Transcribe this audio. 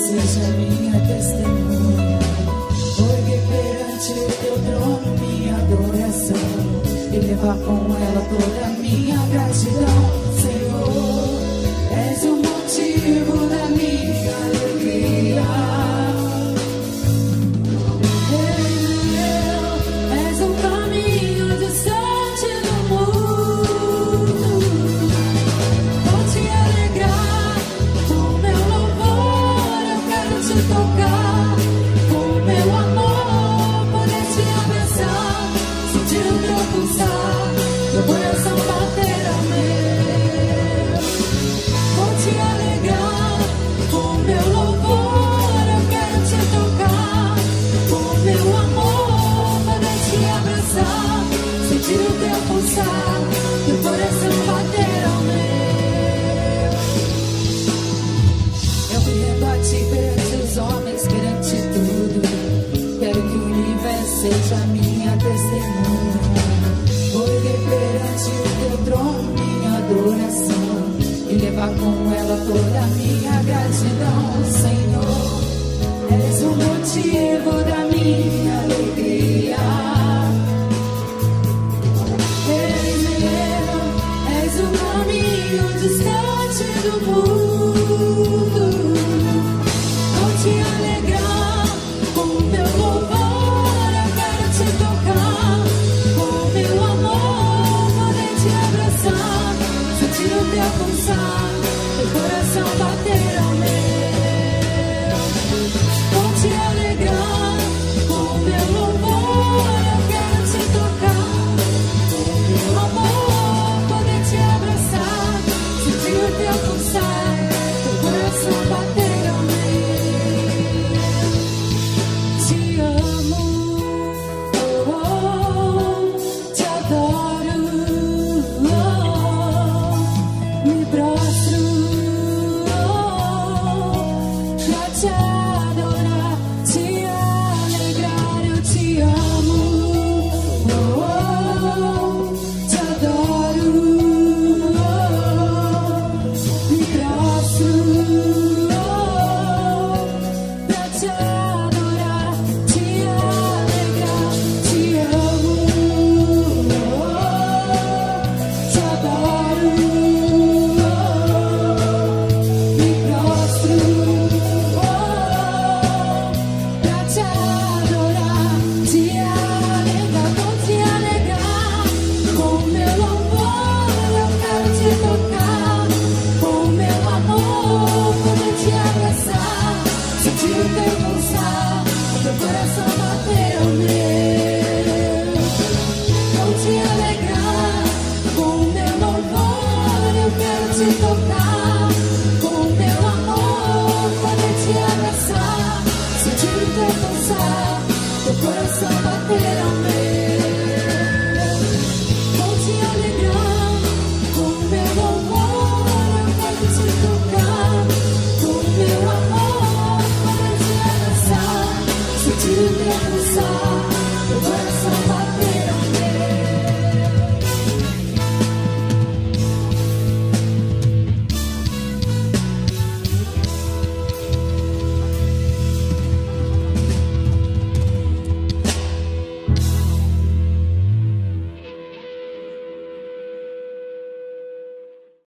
seja minha testemunha. Porque perante o teu trono minha adoração, e levar com ela toda a minha gratidão. Senhor, és o motivo da minha alegria. És o caminho distante do mundo. Vou te alegrar com meu louvor, eu quero te tocar com meu amor, poder te abraçar, sentir o teu pulsar, meu coração bater ao meu. Vou te alegrar com meu louvor, eu quero te tocar com meu amor, poder te abraçar, sentir o teu pulsar, meu coração bater ao meu. Eu me rendo a ti perante os homens, perante tudo. Quero que o universo seja minha testemunha. Porque perante o teu trono minha adoração, e levar com ela toda a minha gratidão. Senhor, és o motivo da minha alegria. És o caminho distante do mundo. Vou te alegrar com meu louvor, eu quero te tocar com meu amor, poder te abraçar, sentir o teu pulsar, meu coração bater.